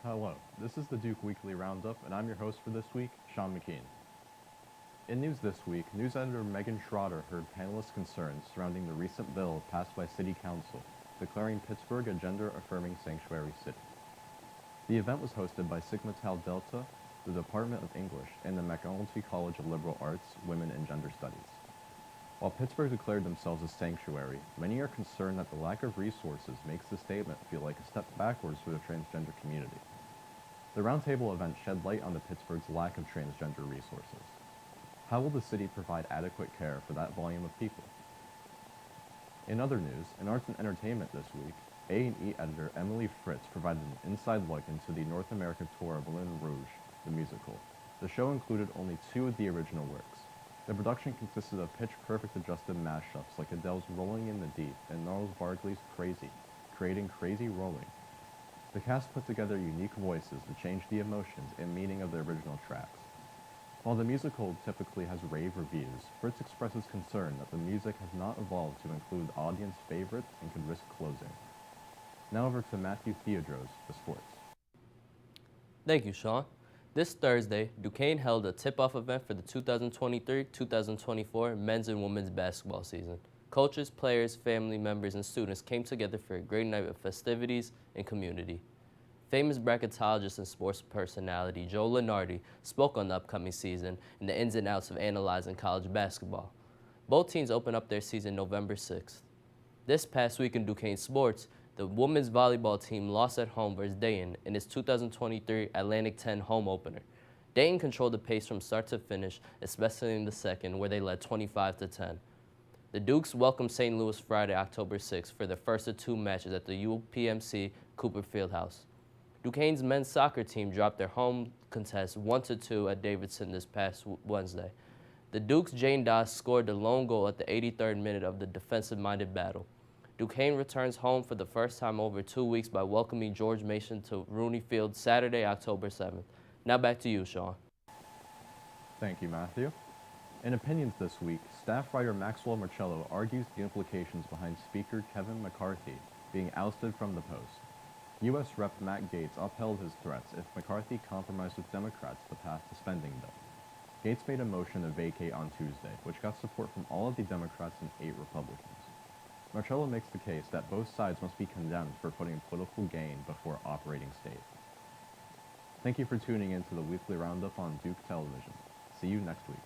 Hello, this is the Duke Weekly Roundup, and I'm your host for this week, Sean McKean. In news this week, news editor Megan Schroeder heard panelists' concerns surrounding the recent bill passed by City Council, declaring Pittsburgh a gender-affirming sanctuary city. The event was hosted by Sigma Tau Delta, the Department of English, and the McNulty College of Liberal Arts, Women and Gender Studies. While Pittsburgh declared themselves a sanctuary, many are concerned that the lack of resources makes the statement feel like a step backwards for the transgender community. The roundtable event shed light on Pittsburgh's lack of transgender resources. How will the city provide adequate care for that volume of people? In other news, in arts and entertainment this week, A&E editor Emily Fritz provided an inside look into the North American tour of Moulin Rouge, the musical. The show included only 2 of the original works. The production consisted of pitch-perfect adjusted mashups like Adele's Rolling in the Deep and Gnarls Barkley's Crazy, creating Crazy Rolling. The cast put together unique voices to change the emotions and meaning of the original tracks. While the musical typically has rave reviews, Fritz expresses concern that the music has not evolved to include audience favorites and could risk closing. Now over to Matthew Theodros for sports. Thank you, Sean. This Thursday, Duquesne held a tip-off event for the 2023-2024 men's and women's basketball season. Coaches, players, family members, and students came together for a great night of festivities and community. Famous bracketologist and sports personality Joe Lunardi spoke on the upcoming season and the ins and outs of analyzing college basketball. Both teams open up their season November 6th. This past week in Duquesne sports, the women's volleyball team lost at home versus Dayton in its 2023 Atlantic 10 home opener. Dayton controlled the pace from start to finish, especially in the second, where they led 25-10. The Dukes welcomed St. Louis Friday, October 6th for their first of 2 matches at the UPMC Cooper Fieldhouse. Duquesne's men's soccer team dropped their home contest 1-2 at Davidson this past Wednesday. The Dukes' Jane Doss scored the lone goal at the 83rd minute of the defensive-minded battle. Duquesne returns home for the first time over 2 weeks by welcoming George Mason to Rooney Field Saturday, October 7th. Now back to you, Sean. Thank you, Matthew. In opinions this week, staff writer Maxwell Marcello argues the implications behind Speaker Kevin McCarthy being ousted from the post. U.S. Rep. Matt Gaetz upheld his threats if McCarthy compromised with Democrats to pass the spending bill. Gaetz made a motion to vacate on Tuesday, which got support from all of the Democrats and 8 Republicans. Marcello makes the case that both sides must be condemned for putting political gain before operating state. Thank you for tuning in to the Weekly Roundup on Duke Television. See you next week.